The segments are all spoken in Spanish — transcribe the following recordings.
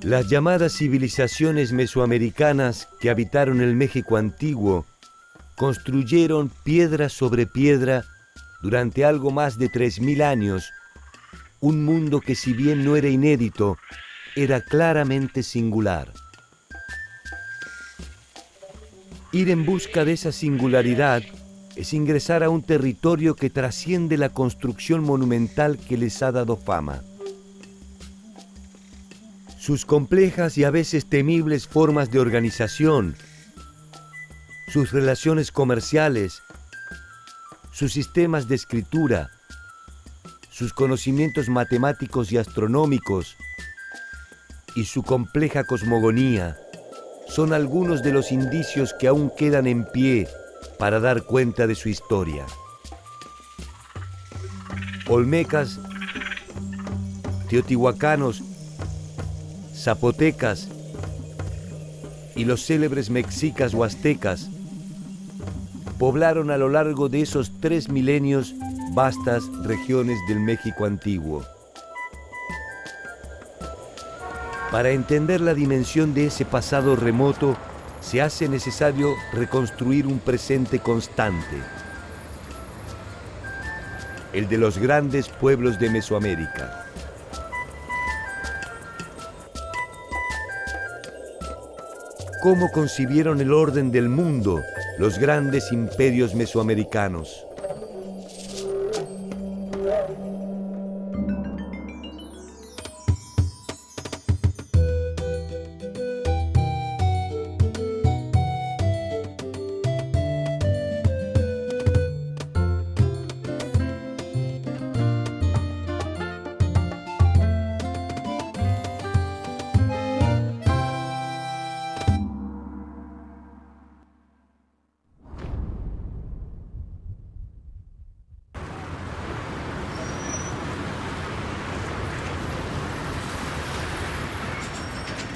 Las llamadas civilizaciones mesoamericanas que habitaron el México antiguo construyeron piedra sobre piedra durante algo más de 3000 años, un mundo que, si bien no era inédito, era claramente singular. Ir en busca de esa singularidad es ingresar a un territorio que trasciende la construcción monumental que les ha dado fama. Sus complejas y a veces temibles formas de organización, sus relaciones comerciales, sus sistemas de escritura, sus conocimientos matemáticos y astronómicos y su compleja cosmogonía son algunos de los indicios que aún quedan en pie para dar cuenta de su historia. Olmecas, teotihuacanos, zapotecas y los célebres mexicas o aztecas poblaron a lo largo de esos 3 milenios vastas regiones del México antiguo. Para entender la dimensión de ese pasado remoto, se hace necesario reconstruir un presente constante, el de los grandes pueblos de Mesoamérica. ¿Cómo concibieron el orden del mundo los grandes imperios mesoamericanos?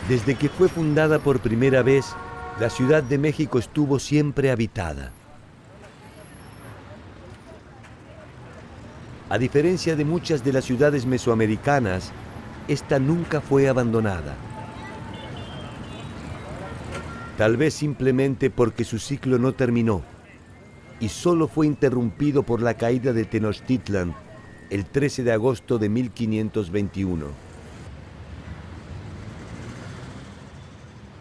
Desde que fue fundada por primera vez, la Ciudad de México estuvo siempre habitada. A diferencia de muchas de las ciudades mesoamericanas, esta nunca fue abandonada. Tal vez simplemente porque su ciclo no terminó y solo fue interrumpido por la caída de Tenochtitlan el 13 de agosto de 1521.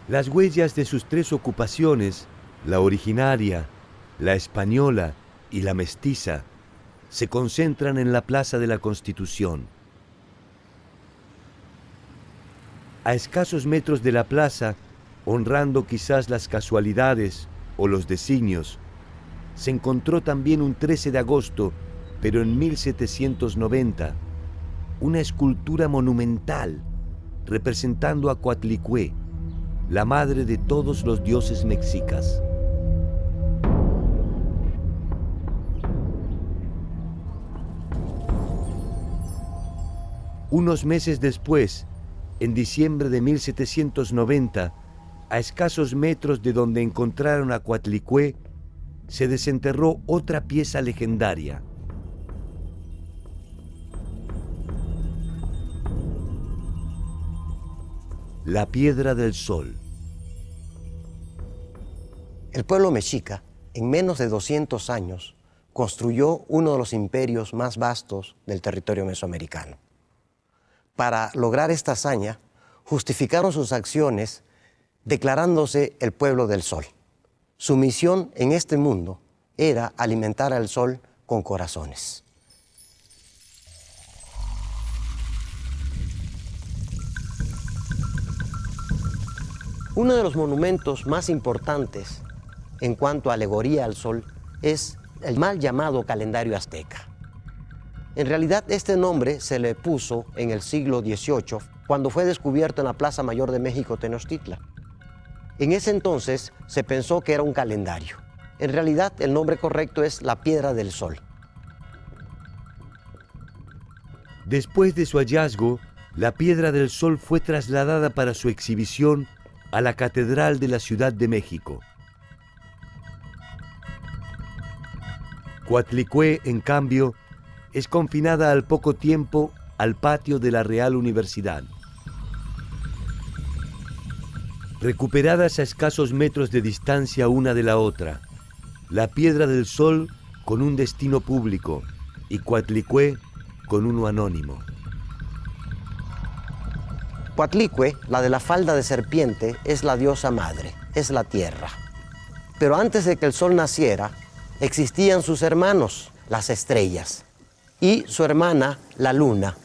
Las huellas de sus 3 ocupaciones, la originaria, la española y la mestiza, se concentran en la Plaza de la Constitución. A escasos metros de la plaza, honrando quizás las casualidades o los designios, se encontró también un 13 de agosto, pero en 1790, una escultura monumental representando a Coatlicue, la madre de todos los dioses mexicas. Unos meses después, en diciembre de 1790, a escasos metros de donde encontraron a Coatlicue, se desenterró otra pieza legendaria. La Piedra del Sol. El pueblo mexica, en menos de 200 años, construyó uno de los imperios más vastos del territorio mesoamericano. Para lograr esta hazaña, justificaron sus acciones declarándose el pueblo del Sol. Su misión en este mundo era alimentar al Sol con corazones. Uno de los monumentos más importantes en cuanto a alegoría al sol es el mal llamado calendario azteca. En realidad, este nombre se le puso en el siglo XVIII, cuando fue descubierto en la Plaza Mayor de México, Tenochtitlan. En ese entonces se pensó que era un calendario. En realidad, el nombre correcto es la Piedra del Sol. Después de su hallazgo, la Piedra del Sol fue trasladada para su exhibición a la Catedral de la Ciudad de México. Coatlicue, en cambio, es confinada al poco tiempo al patio de la Real Universidad. Recuperadas a escasos metros de distancia una de la otra, la Piedra del Sol con un destino público y Coatlicue con uno anónimo. Coatlicue, la de la falda de serpiente, es la diosa madre, es la tierra. Pero antes de que el sol naciera, existían sus hermanos, las estrellas, y su hermana, la luna.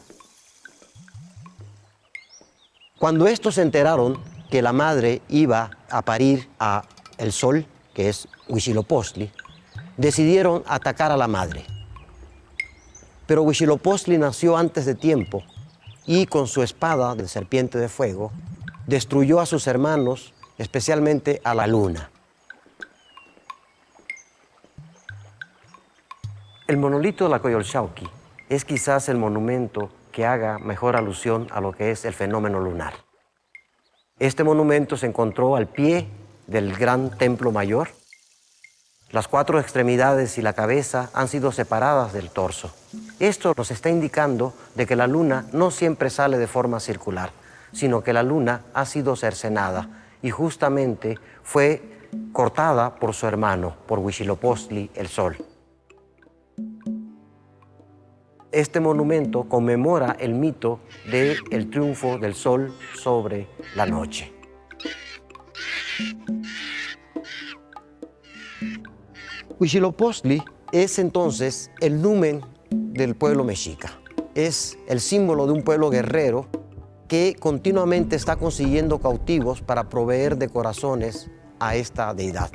Cuando estos se enteraron que la madre iba a parir a el sol, que es Huitzilopochtli, decidieron atacar a la madre. Pero Huitzilopochtli nació antes de tiempo y con su espada de serpiente de fuego destruyó a sus hermanos, especialmente a la luna. El monolito de la Coyolxauhqui es quizás el monumento que haga mejor alusión a lo que es el fenómeno lunar. Este monumento se encontró al pie del gran templo mayor. Las 4 extremidades y la cabeza han sido separadas del torso. Esto nos está indicando de que la luna no siempre sale de forma circular, sino que la luna ha sido cercenada y justamente fue cortada por su hermano, por Huitzilopochtli, el sol. Este monumento conmemora el mito del triunfo del sol sobre la noche. Huitzilopochtli es entonces el numen del pueblo mexica. Es el símbolo de un pueblo guerrero que continuamente está consiguiendo cautivos para proveer de corazones a esta deidad.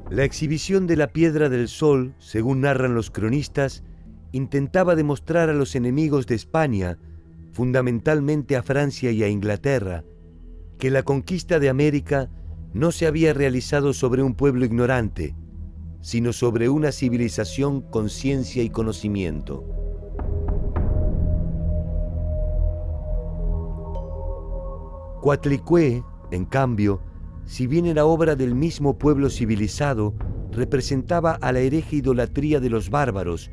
La exhibición de la Piedra del Sol, según narran los cronistas, intentaba demostrar a los enemigos de España, fundamentalmente a Francia y a Inglaterra, que la conquista de América no se había realizado sobre un pueblo ignorante, sino sobre una civilización con ciencia y conocimiento. Coatlicue, en cambio, si bien era obra del mismo pueblo civilizado, representaba a la hereje idolatría de los bárbaros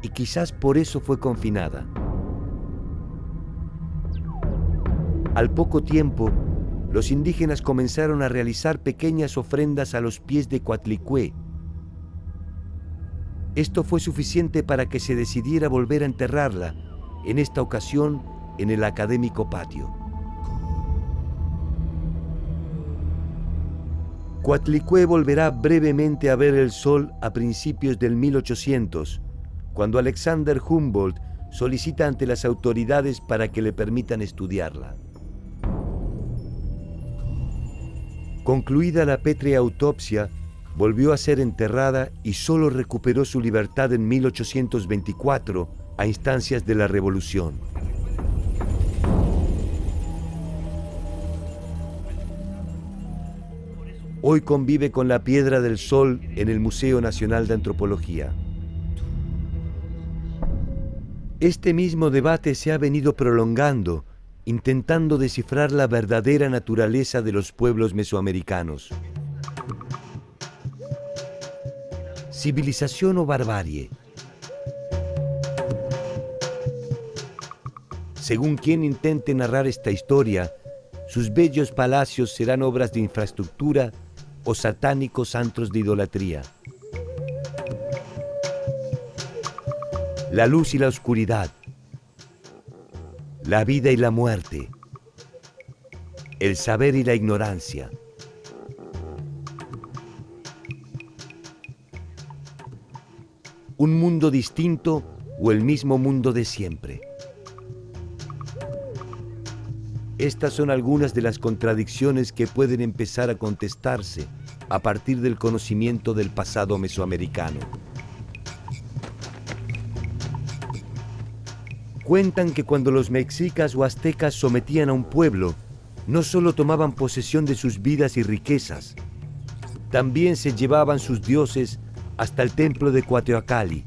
y quizás por eso fue confinada. Al poco tiempo, los indígenas comenzaron a realizar pequeñas ofrendas a los pies de Coatlicue. Esto fue suficiente para que se decidiera volver a enterrarla, en esta ocasión en el académico patio. Coatlicue volverá brevemente a ver el sol a principios del 1800, cuando Alexander Humboldt solicita ante las autoridades para que le permitan estudiarla. Concluida la pétrea autopsia, volvió a ser enterrada y solo recuperó su libertad en 1824 a instancias de la Revolución. Hoy convive con la Piedra del Sol en el Museo Nacional de Antropología. Este mismo debate se ha venido prolongando, intentando descifrar la verdadera naturaleza de los pueblos mesoamericanos. ¿Civilización o barbarie? Según quien intente narrar esta historia, sus bellos palacios serán obras de infraestructura o satánicos antros de idolatría. La luz y la oscuridad, la vida y la muerte, el saber y la ignorancia. ¿Un mundo distinto o el mismo mundo de siempre? Estas son algunas de las contradicciones que pueden empezar a contestarse a partir del conocimiento del pasado mesoamericano. Cuentan que cuando los mexicas o aztecas sometían a un pueblo, no solo tomaban posesión de sus vidas y riquezas, también se llevaban sus dioses hasta el templo de Coatlicue.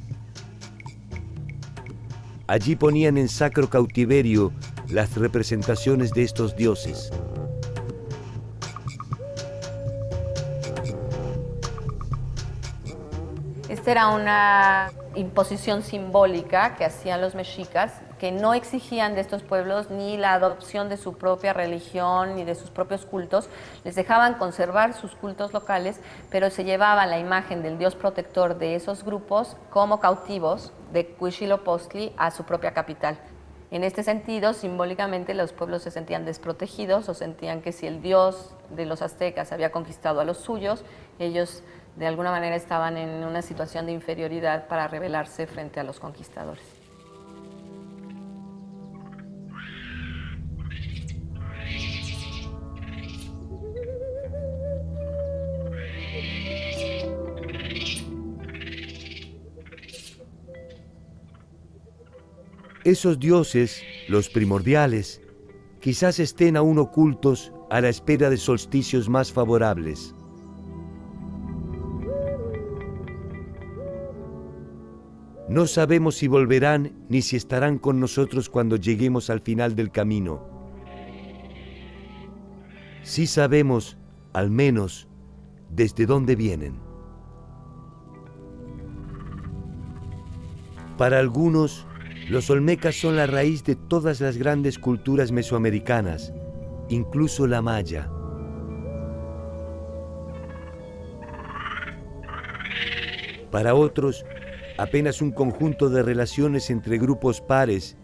Allí ponían en sacro cautiverio las representaciones de estos dioses. Esta era una imposición simbólica que hacían los mexicas, que no exigían de estos pueblos ni la adopción de su propia religión ni de sus propios cultos. Les dejaban conservar sus cultos locales, pero se llevaban la imagen del dios protector de esos grupos como cautivos de Huitzilopochtli a su propia capital. En este sentido, simbólicamente, los pueblos se sentían desprotegidos o sentían que si el dios de los aztecas había conquistado a los suyos, ellos de alguna manera estaban en una situación de inferioridad para rebelarse frente a los conquistadores. Esos dioses, los primordiales, quizás estén aún ocultos a la espera de solsticios más favorables. No sabemos si volverán ni si estarán con nosotros cuando lleguemos al final del camino. Sí sabemos, al menos, desde dónde vienen. Para algunos, los olmecas son la raíz de todas las grandes culturas mesoamericanas, incluso la maya. Para otros, apenas un conjunto de relaciones entre grupos pares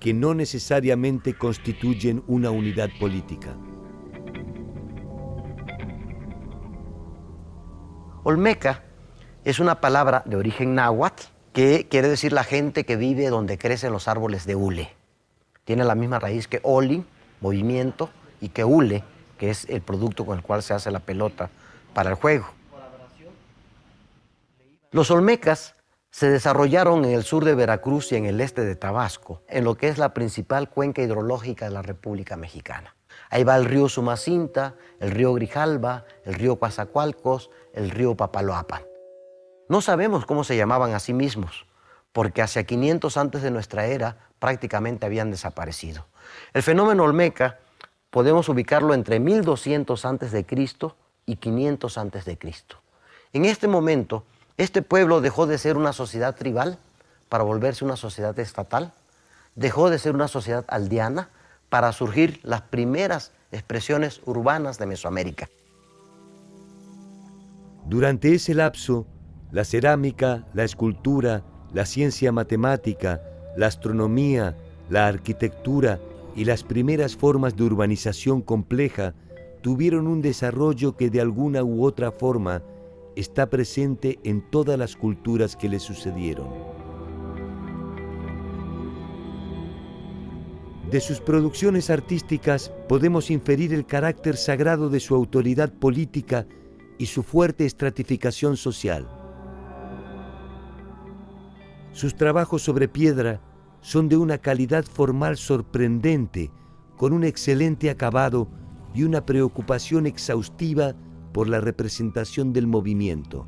que no necesariamente constituyen una unidad política. Olmeca es una palabra de origen náhuatl que quiere decir la gente que vive donde crecen los árboles de hule. Tiene la misma raíz que oli, movimiento, y que hule, que es el producto con el cual se hace la pelota para el juego. Los olmecas se desarrollaron en el sur de Veracruz y en el este de Tabasco, en lo que es la principal cuenca hidrológica de la República Mexicana. Ahí va el río Sumacinta, el río Grijalba, el río Coatzacoalcos, el río Papaloapan. No sabemos cómo se llamaban a sí mismos, porque hacia 500 antes de nuestra era prácticamente habían desaparecido. El fenómeno olmeca podemos ubicarlo entre 1200 antes de Cristo y 500 antes de Cristo. En este momento, este pueblo dejó de ser una sociedad tribal para volverse una sociedad estatal, dejó de ser una sociedad aldeana para surgir las primeras expresiones urbanas de Mesoamérica. Durante ese lapso, la cerámica, la escultura, la ciencia matemática, la astronomía, la arquitectura y las primeras formas de urbanización compleja tuvieron un desarrollo que de alguna u otra forma está presente en todas las culturas que le sucedieron. De sus producciones artísticas podemos inferir el carácter sagrado de su autoridad política y su fuerte estratificación social. Sus trabajos sobre piedra son de una calidad formal sorprendente, con un excelente acabado y una preocupación exhaustiva por la representación del movimiento.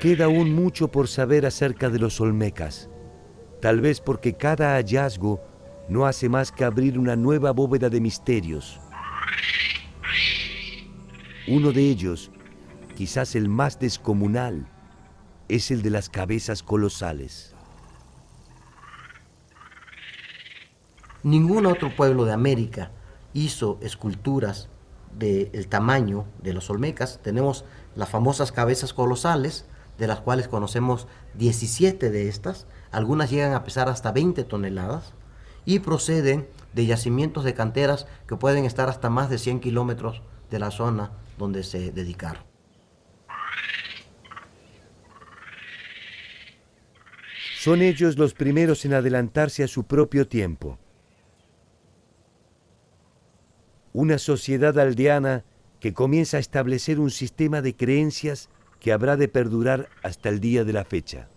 Queda aún mucho por saber acerca de los olmecas, tal vez porque cada hallazgo no hace más que abrir una nueva bóveda de misterios. Uno de ellos, quizás el más descomunal, es el de las cabezas colosales. Ningún otro pueblo de América hizo esculturas del tamaño de los olmecas. Tenemos las famosas cabezas colosales, de las cuales conocemos 17 de estas. Algunas llegan a pesar hasta 20 toneladas y proceden de yacimientos de canteras que pueden estar hasta más de 100 kilómetros de la zona donde se dedicaron. Son ellos los primeros en adelantarse a su propio tiempo. Una sociedad aldeana que comienza a establecer un sistema de creencias que habrá de perdurar hasta el día de la fecha.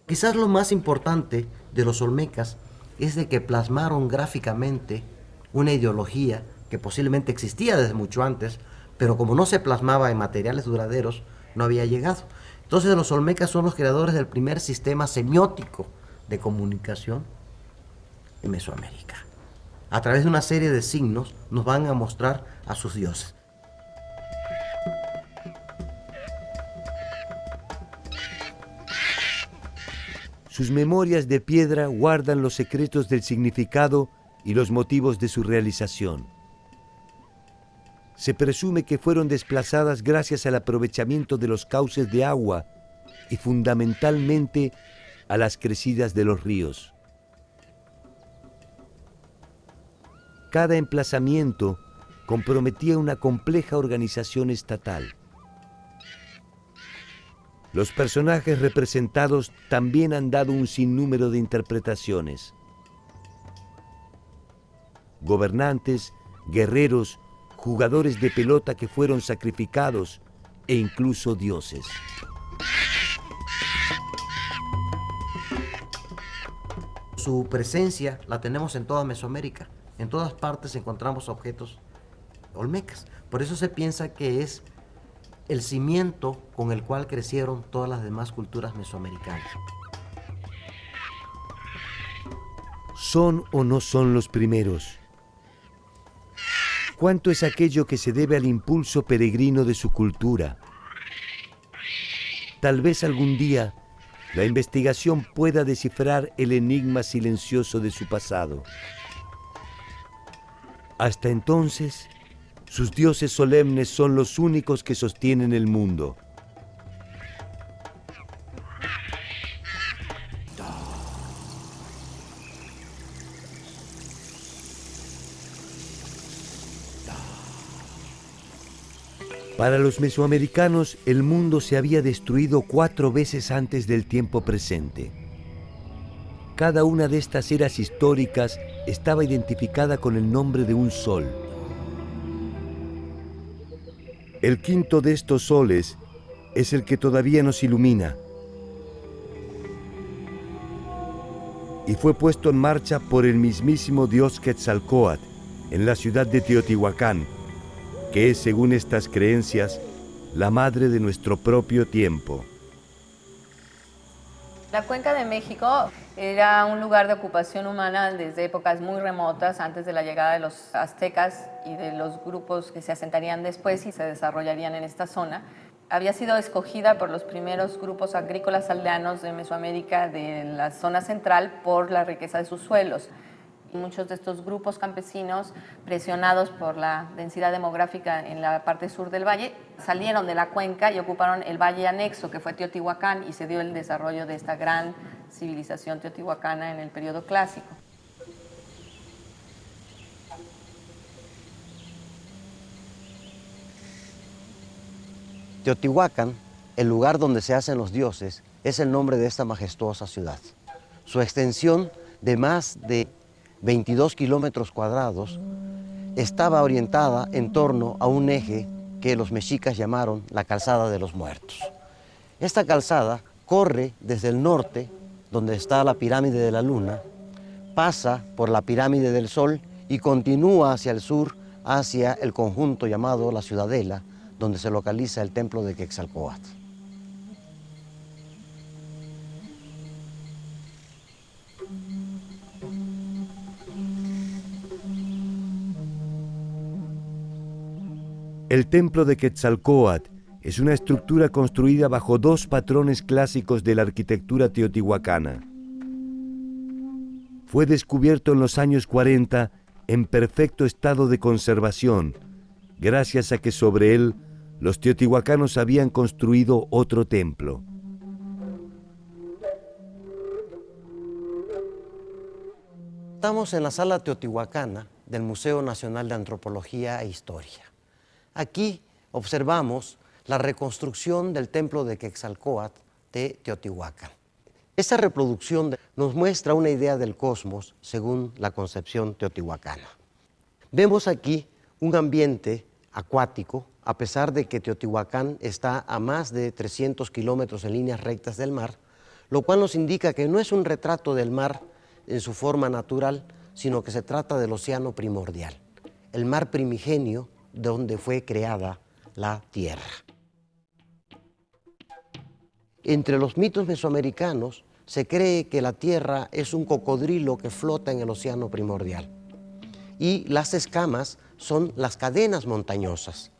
Quizás lo más importante de los olmecas es de que plasmaron gráficamente una ideología que posiblemente existía desde mucho antes, pero como no se plasmaba en materiales duraderos, no había llegado. Entonces los olmecas son los creadores del primer sistema semiótico de comunicación en Mesoamérica. A través de una serie de signos nos van a mostrar a sus dioses. Sus memorias de piedra guardan los secretos del significado y los motivos de su realización. Se presume que fueron desplazadas gracias al aprovechamiento de los cauces de agua y fundamentalmente a las crecidas de los ríos. Cada emplazamiento comprometía una compleja organización estatal. Los personajes representados también han dado un sinnúmero de interpretaciones. Gobernantes, guerreros, jugadores de pelota que fueron sacrificados e incluso dioses. Su presencia la tenemos en toda Mesoamérica. En todas partes encontramos objetos olmecas. Por eso se piensa que es el cimiento con el cual crecieron todas las demás culturas mesoamericanas. ¿Son o no son los primeros? ¿Cuánto es aquello que se debe al impulso peregrino de su cultura? Tal vez algún día la investigación pueda descifrar el enigma silencioso de su pasado. Hasta entonces, sus dioses solemnes son los únicos que sostienen el mundo. Para los mesoamericanos, el mundo se había destruido 4 veces antes del tiempo presente. Cada una de estas eras históricas estaba identificada con el nombre de un sol. El quinto de estos soles es el que todavía nos ilumina y fue puesto en marcha por el mismísimo dios Quetzalcóatl en la ciudad de Teotihuacán, que es, según estas creencias, la madre de nuestro propio tiempo. La Cuenca de México era un lugar de ocupación humana desde épocas muy remotas, antes de la llegada de los aztecas y de los grupos que se asentarían después y se desarrollarían en esta zona. Había sido escogida por los primeros grupos agrícolas aldeanos de Mesoamérica de la zona central por la riqueza de sus suelos. Y muchos de estos grupos campesinos, presionados por la densidad demográfica en la parte sur del valle, salieron de la cuenca y ocuparon el valle anexo, que fue Teotihuacán, y se dio el desarrollo de esta gran civilización teotihuacana en el periodo clásico. Teotihuacán, el lugar donde se hacen los dioses, es el nombre de esta majestuosa ciudad. Su extensión de más de 22 kilómetros cuadrados estaba orientada en torno a un eje que los mexicas llamaron la Calzada de los Muertos. Esta calzada corre desde el norte, donde está la pirámide de la Luna, pasa por la pirámide del Sol y continúa hacia el sur, hacia el conjunto llamado la Ciudadela, donde se localiza el templo de Quetzalcóatl. El templo de Quetzalcóatl es una estructura construida bajo 2 patrones clásicos de la arquitectura teotihuacana. Fue descubierto en los años 40 en perfecto estado de conservación, gracias a que sobre él los teotihuacanos habían construido otro templo. Estamos en la sala teotihuacana del Museo Nacional de Antropología e Historia. Aquí observamos la reconstrucción del templo de Quetzalcóatl de Teotihuacán. Esta reproducción nos muestra una idea del cosmos según la concepción teotihuacana. Vemos aquí un ambiente acuático, a pesar de que Teotihuacán está a más de 300 kilómetros en líneas rectas del mar, lo cual nos indica que no es un retrato del mar en su forma natural, sino que se trata del océano primordial, el mar primigenio donde fue creada la tierra. Entre los mitos mesoamericanos se cree que la tierra es un cocodrilo que flota en el océano primordial y las escamas son las cadenas montañosas.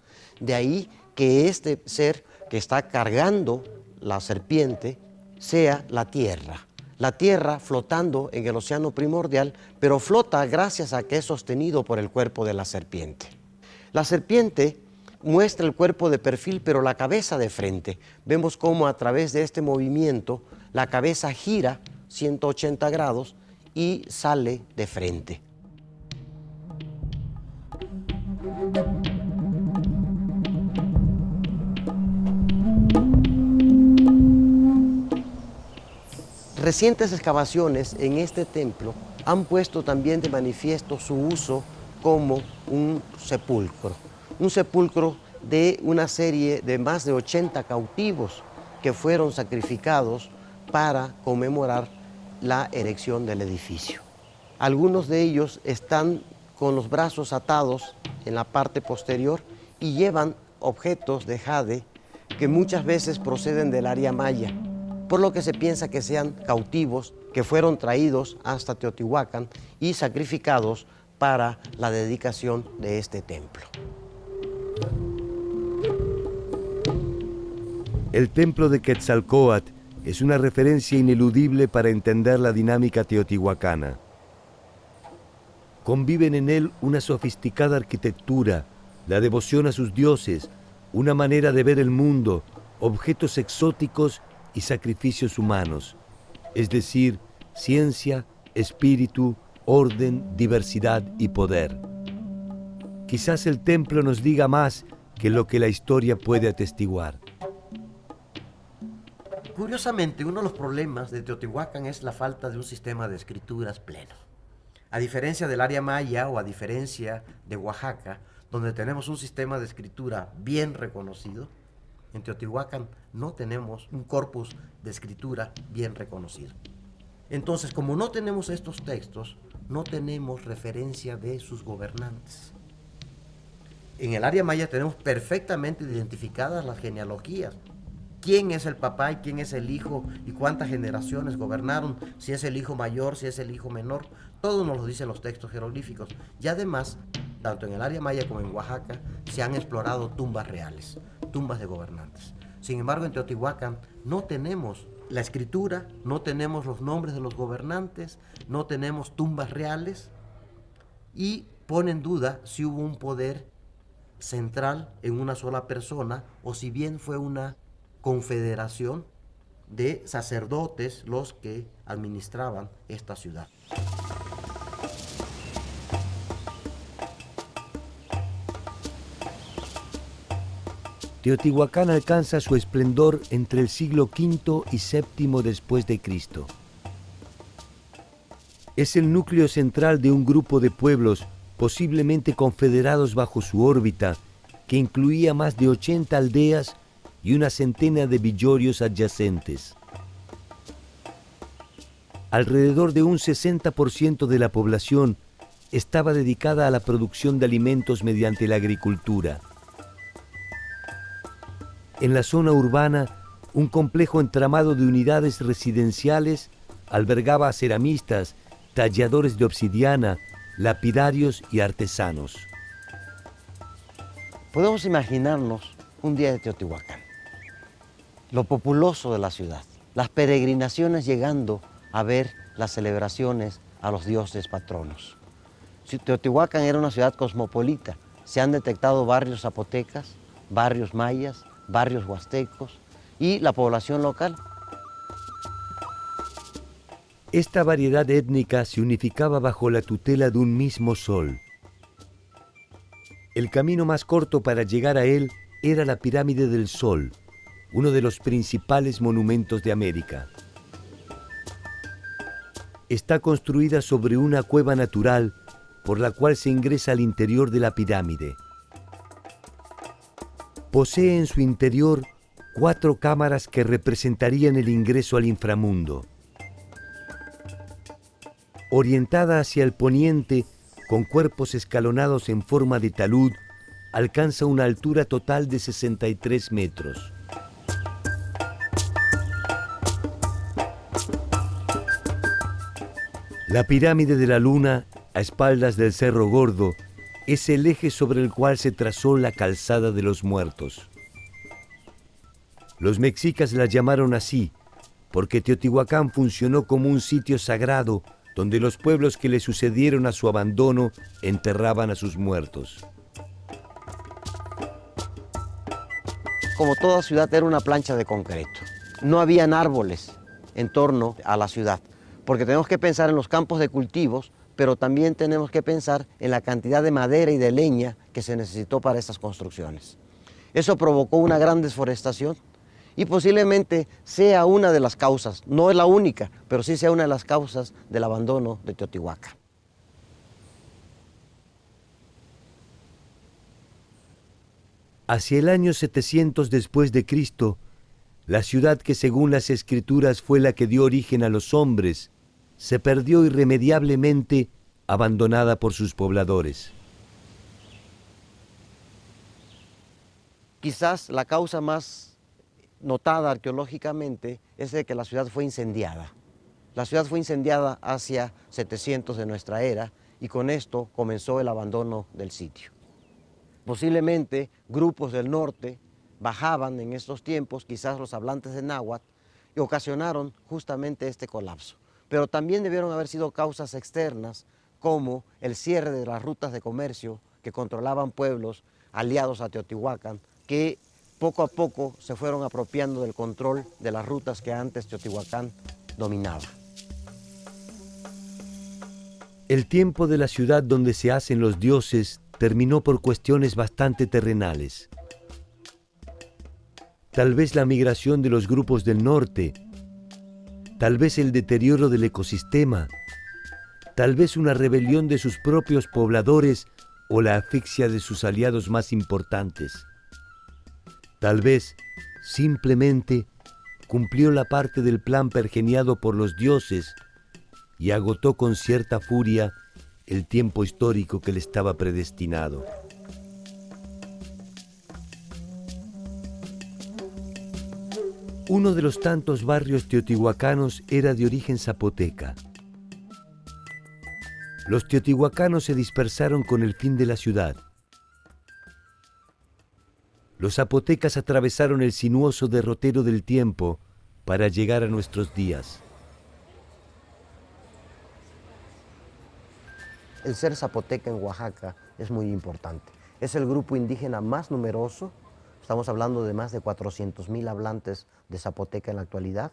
De ahí que este ser que está cargando la serpiente sea la tierra flotando en el océano primordial, pero flota gracias a que es sostenido por el cuerpo de la serpiente. La serpiente muestra el cuerpo de perfil, pero la cabeza de frente. Vemos cómo a través de este movimiento la cabeza gira 180 grados y sale de frente. Recientes excavaciones en este templo han puesto también de manifiesto su uso como un sepulcro de una serie de más de 80 cautivos que fueron sacrificados para conmemorar la erección del edificio. Algunos de ellos están con los brazos atados en la parte posterior y llevan objetos de jade que muchas veces proceden del área maya, por lo que se piensa que sean cautivos que fueron traídos hasta Teotihuacán y sacrificados para la dedicación de este templo. El templo de Quetzalcóatl es una referencia ineludible para entender la dinámica teotihuacana. Conviven en él una sofisticada arquitectura, la devoción a sus dioses, una manera de ver el mundo, objetos exóticos y sacrificios humanos, es decir, ciencia, espíritu, orden, diversidad y poder. Quizás el templo nos diga más que lo que la historia puede atestiguar. Curiosamente, uno de los problemas de Teotihuacán es la falta de un sistema de escrituras pleno. A diferencia del área maya o a diferencia de Oaxaca, donde tenemos un sistema de escritura bien reconocido, en Teotihuacán no tenemos un corpus de escritura bien reconocido. Entonces, como no tenemos estos textos, no tenemos referencia de sus gobernantes. En el área maya tenemos perfectamente identificadas las genealogías. ¿Quién es el papá y quién es el hijo y cuántas generaciones gobernaron? Si es el hijo mayor, si es el hijo menor. Todo nos lo dicen los textos jeroglíficos. Y además, tanto en el área maya como en Oaxaca, se han explorado tumbas reales, tumbas de gobernantes. Sin embargo, en Teotihuacán no tenemos la escritura, no tenemos los nombres de los gobernantes, no tenemos tumbas reales y pone en duda si hubo un poder central en una sola persona o si bien fue una confederación de sacerdotes los que administraban esta ciudad. Teotihuacán alcanza su esplendor entre el siglo V y VII después de Cristo. Es el núcleo central de un grupo de pueblos posiblemente confederados bajo su órbita, que incluía más de 80 aldeas y una centena de villorios adyacentes. Alrededor de un 60% de la población estaba dedicada a la producción de alimentos mediante la agricultura. En la zona urbana, un complejo entramado de unidades residenciales albergaba a ceramistas, talladores de obsidiana, lapidarios y artesanos. Podemos imaginarnos un día de Teotihuacán, lo populoso de la ciudad, las peregrinaciones llegando a ver las celebraciones a los dioses patronos. Teotihuacán era una ciudad cosmopolita. Se han detectado barrios zapotecas, barrios mayas, barrios huastecos y la población local. Esta variedad étnica se unificaba bajo la tutela de un mismo sol. El camino más corto para llegar a él era la Pirámide del Sol, uno de los principales monumentos de América. Está construida sobre una cueva natural por la cual se ingresa al interior de la pirámide. Posee en su interior 4 cámaras que representarían el ingreso al inframundo. Orientada hacia el poniente, con cuerpos escalonados en forma de talud, alcanza una altura total de 63 metros. La pirámide de la Luna, a espaldas del Cerro Gordo, es el eje sobre el cual se trazó la calzada de los muertos. Los mexicas la llamaron así, porque Teotihuacán funcionó como un sitio sagrado donde los pueblos que le sucedieron a su abandono enterraban a sus muertos. Como toda ciudad era una plancha de concreto. No habían árboles en torno a la ciudad, porque tenemos que pensar en los campos de cultivos, pero también tenemos que pensar en la cantidad de madera y de leña que se necesitó para estas construcciones. Eso provocó una gran desforestación y posiblemente sea una de las causas, no es la única, pero sí sea una de las causas del abandono de Teotihuacán. Hacia el año 700 después de Cristo, la ciudad que según las escrituras fue la que dio origen a los hombres, se perdió irremediablemente, abandonada por sus pobladores. Quizás la causa más notada arqueológicamente es de que la ciudad fue incendiada. La ciudad fue incendiada hacia 700 de nuestra era y con esto comenzó el abandono del sitio. Posiblemente grupos del norte bajaban en estos tiempos, quizás los hablantes de náhuatl, y ocasionaron justamente este colapso. Pero también debieron haber sido causas externas, como el cierre de las rutas de comercio que controlaban pueblos aliados a Teotihuacán, que poco a poco se fueron apropiando del control de las rutas que antes Teotihuacán dominaba. El tiempo de la ciudad donde se hacen los dioses terminó por cuestiones bastante terrenales. Tal vez la migración de los grupos del norte, tal vez el deterioro del ecosistema, tal vez una rebelión de sus propios pobladores o la asfixia de sus aliados más importantes. Tal vez, simplemente, cumplió la parte del plan pergeniado por los dioses y agotó con cierta furia el tiempo histórico que le estaba predestinado. Uno de los tantos barrios teotihuacanos era de origen zapoteca. Los teotihuacanos se dispersaron con el fin de la ciudad. Los zapotecas atravesaron el sinuoso derrotero del tiempo para llegar a nuestros días. El ser zapoteca en Oaxaca es muy importante. Es el grupo indígena más numeroso. Estamos hablando de más de 400,000 hablantes de zapoteca en la actualidad,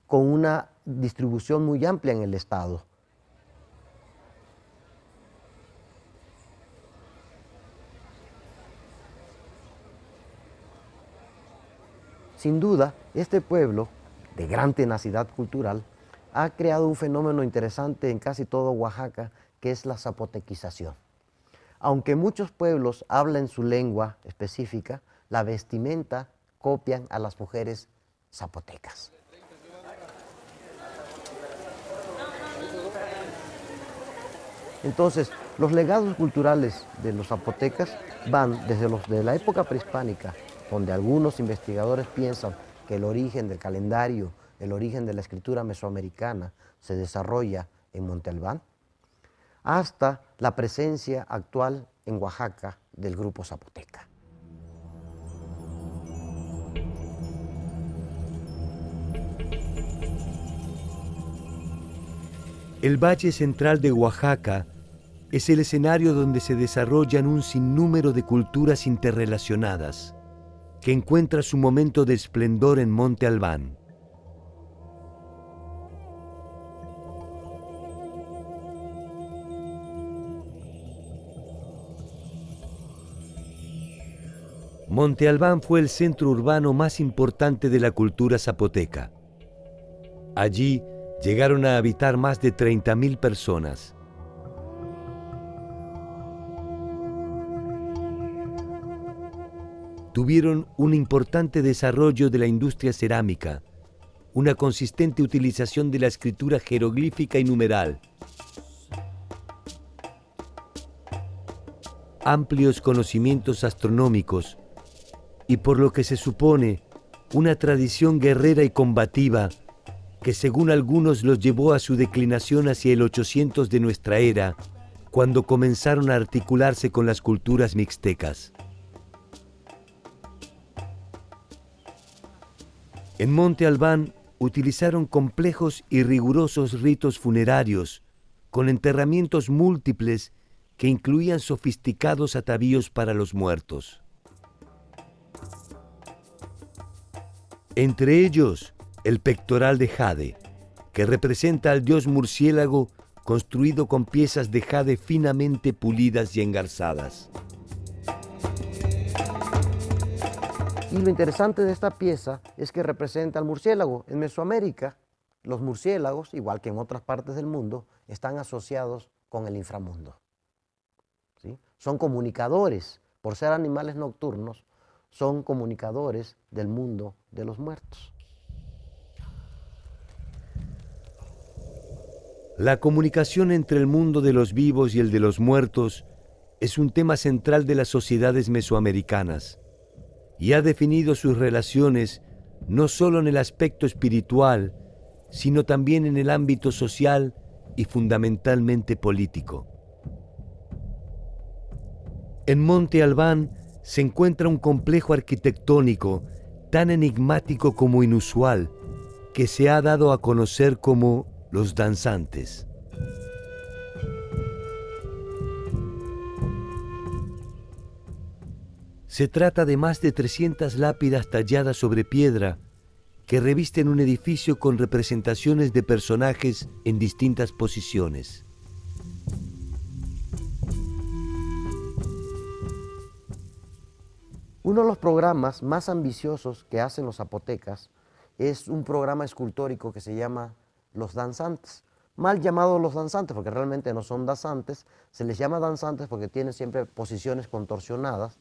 con una distribución muy amplia en el estado. Sin duda, este pueblo, de gran tenacidad cultural, ha creado un fenómeno interesante en casi todo Oaxaca, que es la zapotequización. Aunque muchos pueblos hablan su lengua específica, la vestimenta copian a las mujeres zapotecas. Entonces, los legados culturales de los zapotecas van desde los de la época prehispánica, donde algunos investigadores piensan que el origen del calendario, el origen de la escritura mesoamericana se desarrolla en Monte Albán, hasta la presencia actual en Oaxaca del grupo zapoteca. El Valle Central de Oaxaca es el escenario donde se desarrollan un sinnúmero de culturas interrelacionadas, que encuentra su momento de esplendor en Monte Albán. Monte Albán fue el centro urbano más importante de la cultura zapoteca. Allí llegaron a habitar más de 30,000 personas. tuvieron un importante desarrollo de la industria cerámica, una consistente utilización de la escritura jeroglífica y numeral, amplios conocimientos astronómicos y, por lo que se supone, una tradición guerrera y combativa que según algunos los llevó a su declinación hacia el 800 de nuestra era, cuando comenzaron a articularse con las culturas mixtecas. En Monte Albán utilizaron complejos y rigurosos ritos funerarios, con enterramientos múltiples que incluían sofisticados atavíos para los muertos. Entre ellos, el pectoral de jade, que representa al dios murciélago construido con piezas de jade finamente pulidas y engarzadas. Y lo interesante de esta pieza es que representa al murciélago. En Mesoamérica, los murciélagos, igual que en otras partes del mundo, están asociados con el inframundo. ¿Sí? Son comunicadores, por ser animales nocturnos, son comunicadores del mundo de los muertos. La comunicación entre el mundo de los vivos y el de los muertos es un tema central de las sociedades mesoamericanas y ha definido sus relaciones no solo en el aspecto espiritual, sino también en el ámbito social y fundamentalmente político. En Monte Albán se encuentra un complejo arquitectónico tan enigmático como inusual que se ha dado a conocer como los danzantes. Se trata de más de 300 lápidas talladas sobre piedra que revisten un edificio con representaciones de personajes en distintas posiciones. Uno de los programas más ambiciosos que hacen los zapotecas es un programa escultórico que se llama Los Danzantes. Mal llamados los danzantes porque realmente no son danzantes, se les llama danzantes porque tienen siempre posiciones contorsionadas,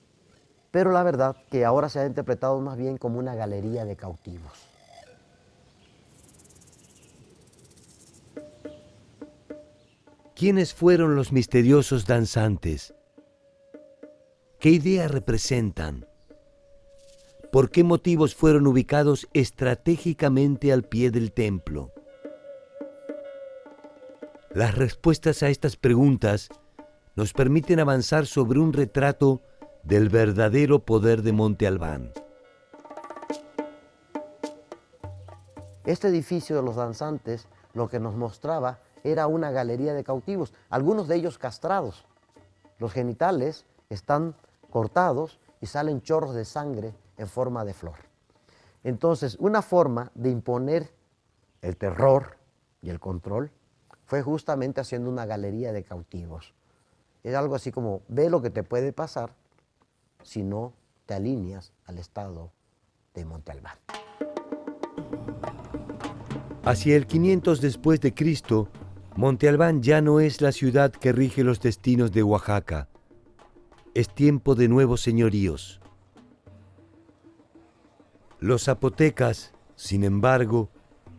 pero la verdad que ahora se ha interpretado más bien como una galería de cautivos. ¿Quiénes fueron los misteriosos danzantes? ¿Qué idea representan? ¿Por qué motivos fueron ubicados estratégicamente al pie del templo? Las respuestas a estas preguntas nos permiten avanzar sobre un retrato del verdadero poder de Monte Albán. Este edificio de los danzantes lo que nos mostraba era una galería de cautivos, algunos de ellos castrados. Los genitales están cortados y salen chorros de sangre en forma de flor. Entonces, una forma de imponer el terror y el control fue justamente haciendo una galería de cautivos. Es algo así como, ve lo que te puede pasar si no te alineas al estado de Monte Albán. Hacia el 500 después de Cristo, Monte Albán ya no es la ciudad que rige los destinos de Oaxaca. Es tiempo de nuevos señoríos. Los zapotecas, sin embargo,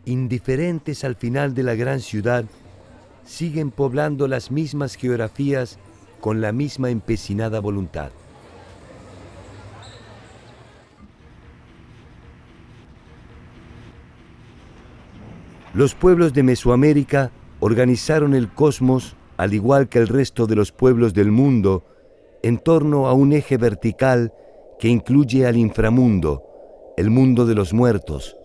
indiferentes al final de la gran ciudad, siguen poblando las mismas geografías con la misma empecinada voluntad. Los pueblos de Mesoamérica organizaron el cosmos, al igual que el resto de los pueblos del mundo, en torno a un eje vertical que incluye al inframundo, el mundo de los muertos,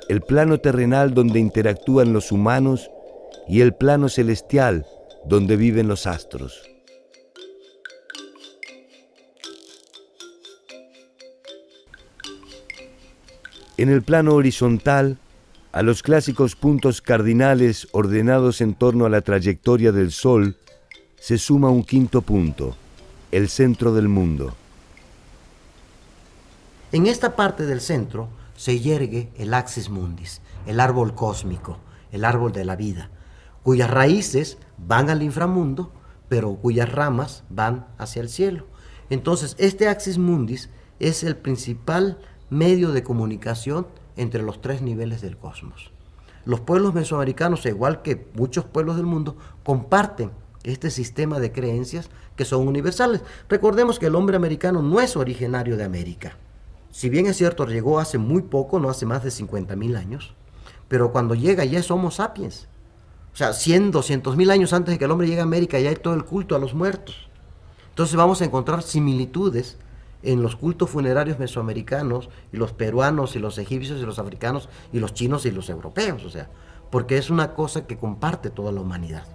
el plano terrenal donde interactúan los humanos y el plano celestial donde viven los astros. En el plano horizontal, a los clásicos puntos cardinales ordenados en torno a la trayectoria del Sol, se suma un quinto punto, el centro del mundo. En esta parte del centro se yergue el Axis Mundis, el árbol cósmico, el árbol de la vida, cuyas raíces van al inframundo, pero cuyas ramas van hacia el cielo. Entonces, este Axis Mundis es el principal medio de comunicación entre los tres niveles del cosmos. Los pueblos mesoamericanos, igual que muchos pueblos del mundo, comparten este sistema de creencias que son universales. Recordemos que el hombre americano no es originario de América. Si bien es cierto, llegó hace muy poco, no hace más de 50.000 años, pero cuando llega ya es Homo sapiens. O sea, 100, 200.000 años antes de que el hombre llegue a América ya hay todo el culto a los muertos. Entonces vamos a encontrar similitudes en los cultos funerarios mesoamericanos, y los peruanos, y los egipcios, y los africanos, y los chinos, y los europeos, o sea, porque es una cosa que comparte toda la humanidad.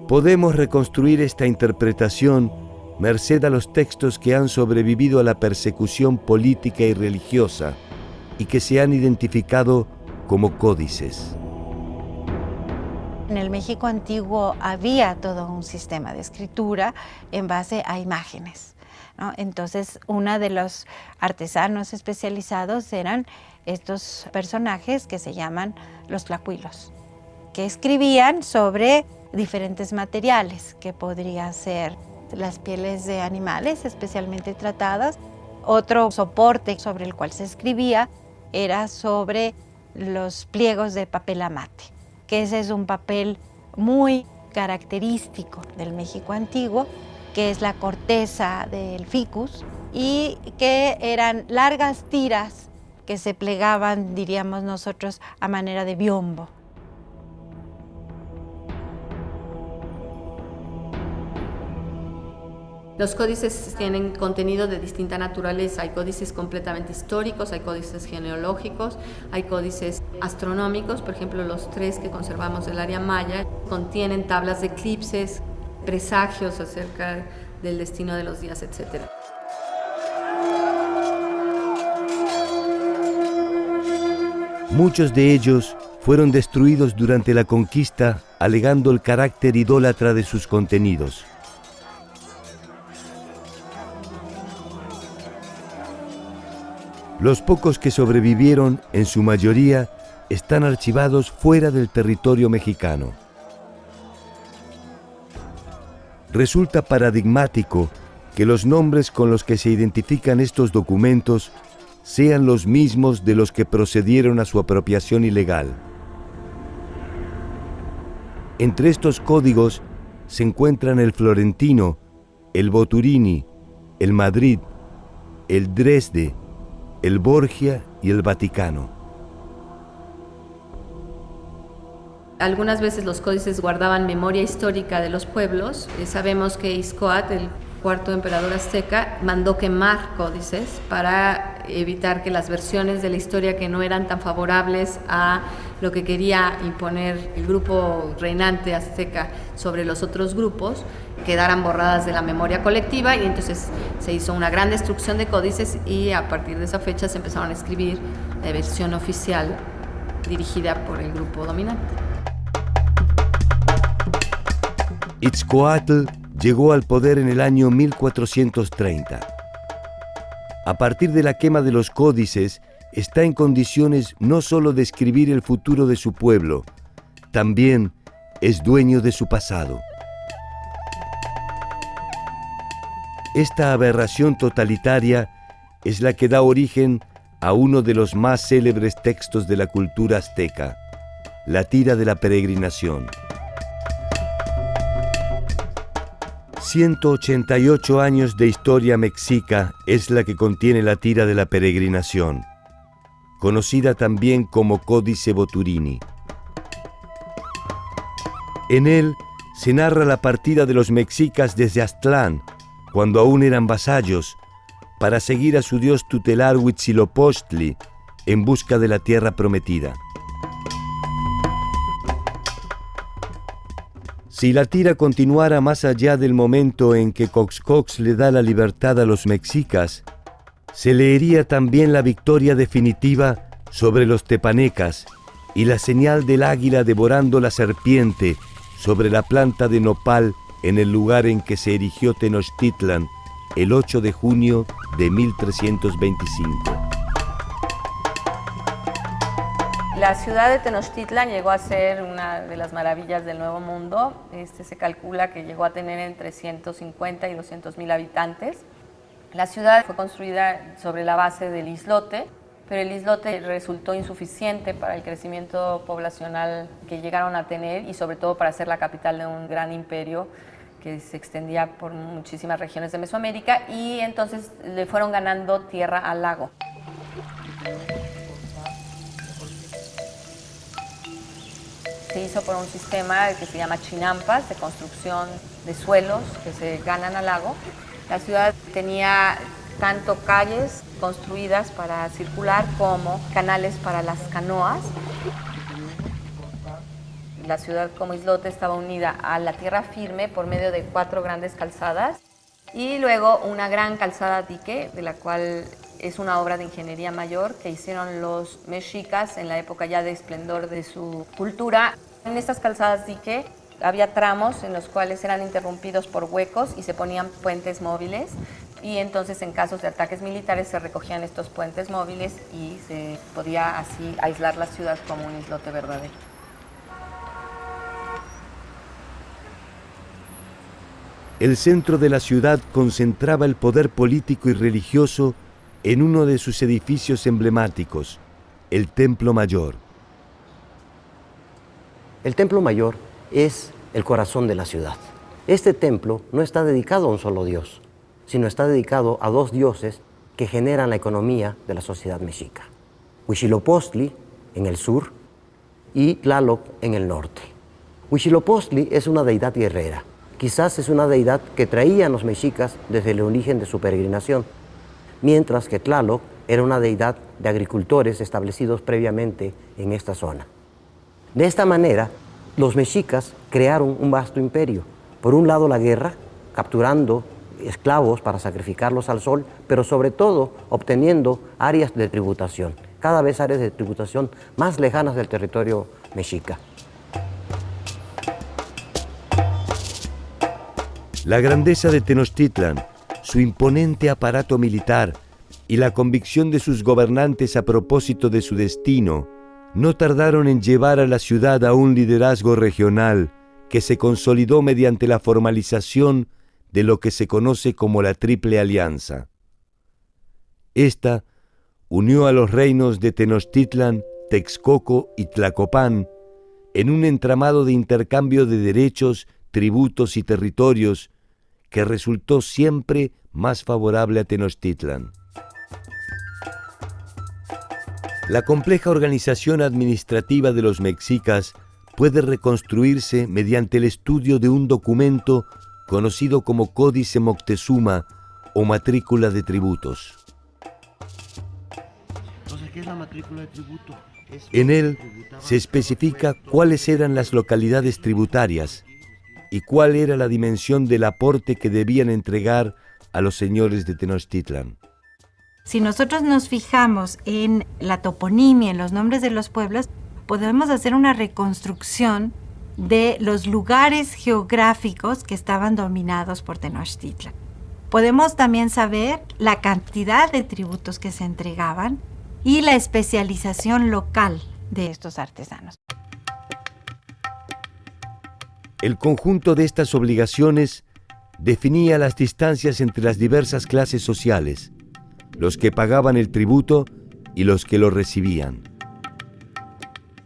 Podemos reconstruir esta interpretación merced a los textos que han sobrevivido a la persecución política y religiosa y que se han identificado como códices. En el México antiguo había todo un sistema de escritura en base a imágenes, ¿no? Entonces, uno de los artesanos especializados eran estos personajes que se llaman los tlacuilos, que escribían sobre diferentes materiales, que podría ser las pieles de animales especialmente tratadas. Otro soporte sobre el cual se escribía era sobre los pliegos de papel amate, que ese es un papel muy característico del México antiguo, que es la corteza del ficus, y que eran largas tiras que se plegaban, diríamos nosotros, a manera de biombo. Los códices tienen contenido de distinta naturaleza. Hay códices completamente históricos, hay códices genealógicos, hay códices astronómicos. Por ejemplo, los 3 que conservamos del área maya contienen tablas de eclipses, presagios acerca del destino de los días, etc. Muchos de ellos fueron destruidos durante la conquista, alegando el carácter idólatra de sus contenidos. Los pocos que sobrevivieron, en su mayoría, están archivados fuera del territorio mexicano. Resulta paradigmático que los nombres con los que se identifican estos documentos sean los mismos de los que procedieron a su apropiación ilegal. Entre estos códigos se encuentran el florentino, el Boturini, el Madrid, el Dresde, el Borgia y el Vaticano. Algunas veces los códices guardaban memoria histórica de los pueblos. Sabemos que Ixcoatl, el cuarto emperador azteca, mandó quemar códices para evitar que las versiones de la historia que no eran tan favorables a lo que quería imponer el grupo reinante azteca sobre los otros grupos quedaran borradas de la memoria colectiva, y entonces se hizo una gran destrucción de códices, y a partir de esa fecha se empezaron a escribir la versión oficial dirigida por el grupo dominante. Ixcoatl llegó al poder en el año 1430. A partir de la quema de los códices, está en condiciones no solo de escribir el futuro de su pueblo, también es dueño de su pasado. Esta aberración totalitaria es la que da origen a uno de los más célebres textos de la cultura azteca, la Tira de la Peregrinación. 188 años de historia mexica es la que contiene la Tira de la Peregrinación, conocida también como Códice Boturini. En él se narra la partida de los mexicas desde Aztlán, cuando aún eran vasallos, para seguir a su dios tutelar Huitzilopochtli en busca de la tierra prometida. Si la tira continuara más allá del momento en que Coxcox le da la libertad a los mexicas, se leería también la victoria definitiva sobre los tepanecas y la señal del águila devorando la serpiente sobre la planta de nopal en el lugar en que se erigió Tenochtitlan el 8 de junio de 1325. La ciudad de Tenochtitlan llegó a ser una de las maravillas del Nuevo Mundo. Se calcula que llegó a tener entre 150 y 200 mil habitantes. La ciudad fue construida sobre la base del islote, pero el islote resultó insuficiente para el crecimiento poblacional que llegaron a tener y sobre todo para ser la capital de un gran imperio que se extendía por muchísimas regiones de Mesoamérica, y entonces le fueron ganando tierra al lago. Se hizo por un sistema que se llama chinampas, de construcción de suelos que se ganan al lago. La ciudad tenía tanto calles construidas para circular como canales para las canoas. La ciudad como islote estaba unida a la tierra firme por medio de 4 grandes calzadas y luego una gran calzada dique, de la cual es una obra de ingeniería mayor que hicieron los mexicas en la época ya de esplendor de su cultura. En estas calzadas dique había tramos en los cuales eran interrumpidos por huecos y se ponían puentes móviles, y entonces en casos de ataques militares se recogían estos puentes móviles y se podía así aislar la ciudad como un islote verdadero. El centro de la ciudad concentraba el poder político y religioso en uno de sus edificios emblemáticos, el Templo Mayor. El Templo Mayor es el corazón de la ciudad. Este templo no está dedicado a un solo dios, sino está dedicado a 2 dioses que generan la economía de la sociedad mexica: Huitzilopochtli en el sur y Tlaloc en el norte. Huitzilopochtli es una deidad guerrera. Quizás es una deidad que traían los mexicas desde el origen de su peregrinación, mientras que Tlaloc era una deidad de agricultores establecidos previamente en esta zona. De esta manera, los mexicas crearon un vasto imperio. Por un lado la guerra, capturando esclavos para sacrificarlos al sol, pero sobre todo obteniendo áreas de tributación, cada vez áreas de tributación más lejanas del territorio mexica. La grandeza de Tenochtitlan, su imponente aparato militar y la convicción de sus gobernantes a propósito de su destino no tardaron en llevar a la ciudad a un liderazgo regional que se consolidó mediante la formalización de lo que se conoce como la Triple Alianza. Esta unió a los reinos de Tenochtitlan, Texcoco y Tlacopan en un entramado de intercambio de derechos, tributos y territorios que resultó siempre más favorable a Tenochtitlan. La compleja organización administrativa de los mexicas puede reconstruirse mediante el estudio de un documento conocido como Códice Moctezuma o Matrícula de Tributos. Entonces, ¿qué es la matrícula de tributo? En él se especifica cuáles eran las localidades tributarias y cuál era la dimensión del aporte que debían entregar a los señores de Tenochtitlan. Si nosotros nos fijamos en la toponimia, en los nombres de los pueblos, podemos hacer una reconstrucción de los lugares geográficos que estaban dominados por Tenochtitlan. Podemos también saber la cantidad de tributos que se entregaban y la especialización local de estos artesanos. El conjunto de estas obligaciones definía las distancias entre las diversas clases sociales, los que pagaban el tributo y los que lo recibían.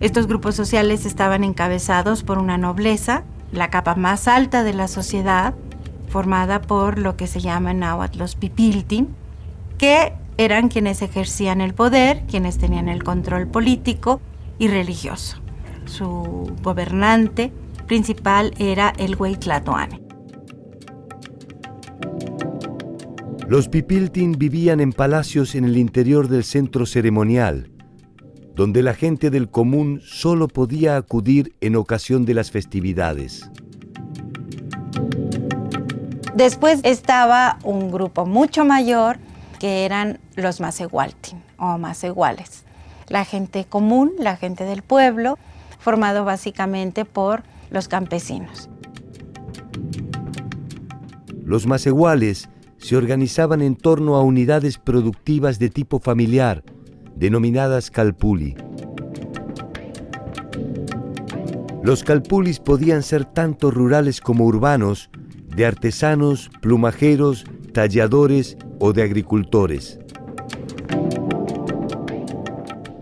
Estos grupos sociales estaban encabezados por una nobleza, la capa más alta de la sociedad, formada por lo que se llama en náhuatl los pipiltin, que eran quienes ejercían el poder, quienes tenían el control político y religioso. Su gobernante principal era el Hueytlatoani. Los pipiltin vivían en palacios en el interior del centro ceremonial, donde la gente del común solo podía acudir en ocasión de las festividades. Después estaba un grupo mucho mayor, que eran los macehualtin o macehuales. La gente común, la gente del pueblo, formado básicamente por los campesinos. Los macehuales se organizaban en torno a unidades productivas de tipo familiar, denominadas calpuli. Los calpulis podían ser tanto rurales como urbanos, de artesanos, plumajeros, talladores o de agricultores.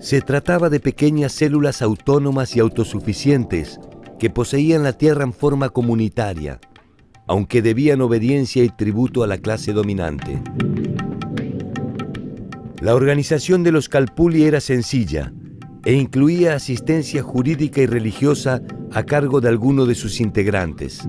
Se trataba de pequeñas células autónomas y autosuficientes que poseían la tierra en forma comunitaria, aunque debían obediencia y tributo a la clase dominante. La organización de los calpuli era sencilla e incluía asistencia jurídica y religiosa a cargo de alguno de sus integrantes.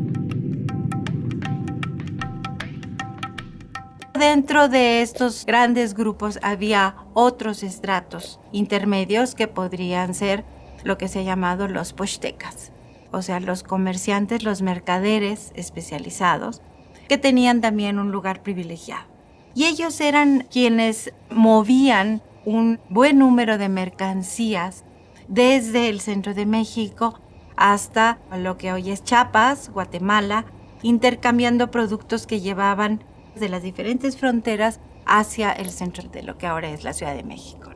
Dentro de estos grandes grupos había otros estratos intermedios que podrían ser lo que se ha llamado los pochtecas, o sea, los comerciantes, los mercaderes especializados, que tenían también un lugar privilegiado. Y ellos eran quienes movían un buen número de mercancías desde el centro de México hasta lo que hoy es Chiapas, Guatemala, intercambiando productos que llevaban de las diferentes fronteras hacia el centro de lo que ahora es la Ciudad de México.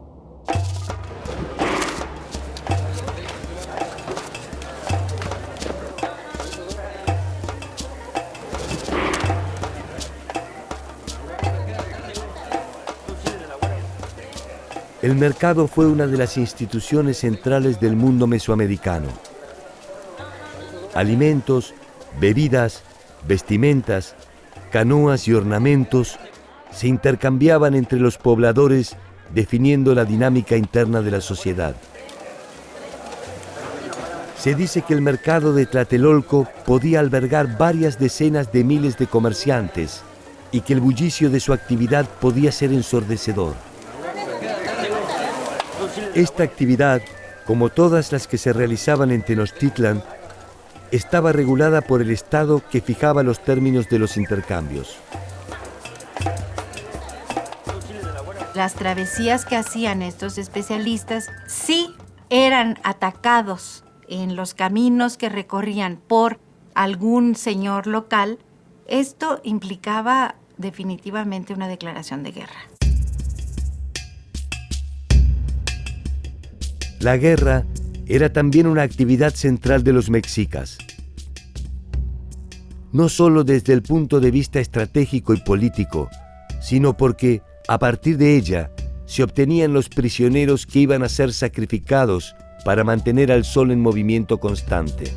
El mercado fue una de las instituciones centrales del mundo mesoamericano. Alimentos, bebidas, vestimentas, canoas y ornamentos se intercambiaban entre los pobladores, definiendo la dinámica interna de la sociedad. Se dice que el mercado de Tlatelolco podía albergar varias decenas de miles de comerciantes y que el bullicio de su actividad podía ser ensordecedor. Esta actividad, como todas las que se realizaban en Tenochtitlan, estaba regulada por el Estado que fijaba los términos de los intercambios. Las travesías que hacían estos especialistas sí eran atacados en los caminos que recorrían por algún señor local. Esto implicaba definitivamente una declaración de guerra. La guerra era también una actividad central de los mexicas. No solo desde el punto de vista estratégico y político, sino porque, a partir de ella, se obtenían los prisioneros que iban a ser sacrificados para mantener al sol en movimiento constante.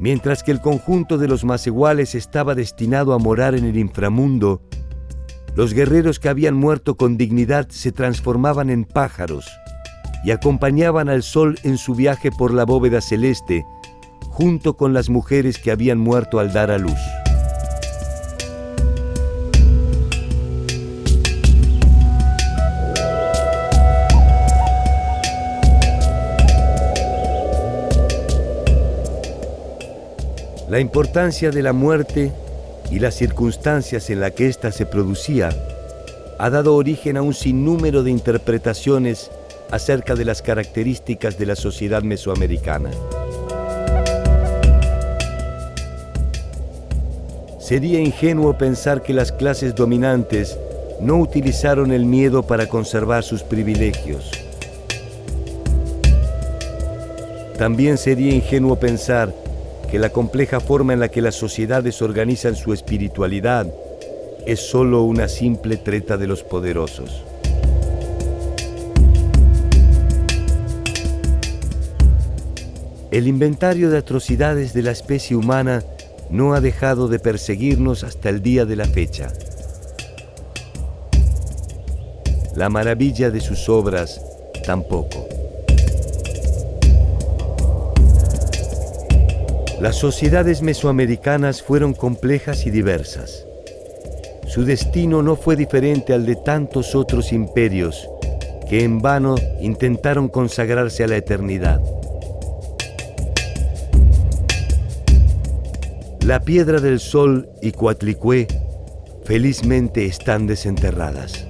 Mientras que el conjunto de los macehuales estaba destinado a morar en el inframundo, los guerreros que habían muerto con dignidad se transformaban en pájaros y acompañaban al sol en su viaje por la bóveda celeste, junto con las mujeres que habían muerto al dar a luz. La importancia de la muerte y las circunstancias en las que ésta se producía ha dado origen a un sinnúmero de interpretaciones acerca de las características de la sociedad mesoamericana. Sería ingenuo pensar que las clases dominantes no utilizaron el miedo para conservar sus privilegios. También sería ingenuo pensar que la compleja forma en la que las sociedades organizan su espiritualidad es solo una simple treta de los poderosos. El inventario de atrocidades de la especie humana no ha dejado de perseguirnos hasta el día de la fecha. La maravilla de sus obras tampoco. Las sociedades mesoamericanas fueron complejas y diversas. Su destino no fue diferente al de tantos otros imperios que en vano intentaron consagrarse a la eternidad. La Piedra del Sol y Coatlicue felizmente están desenterradas.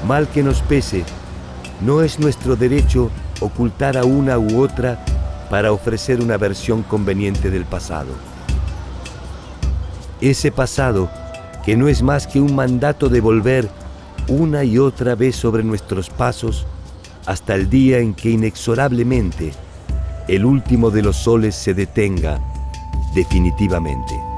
Mal que nos pese, no es nuestro derecho ocultar a una u otra para ofrecer una versión conveniente del pasado. Ese pasado, que no es más que un mandato de volver una y otra vez sobre nuestros pasos hasta el día en que inexorablemente el último de los soles se detenga definitivamente.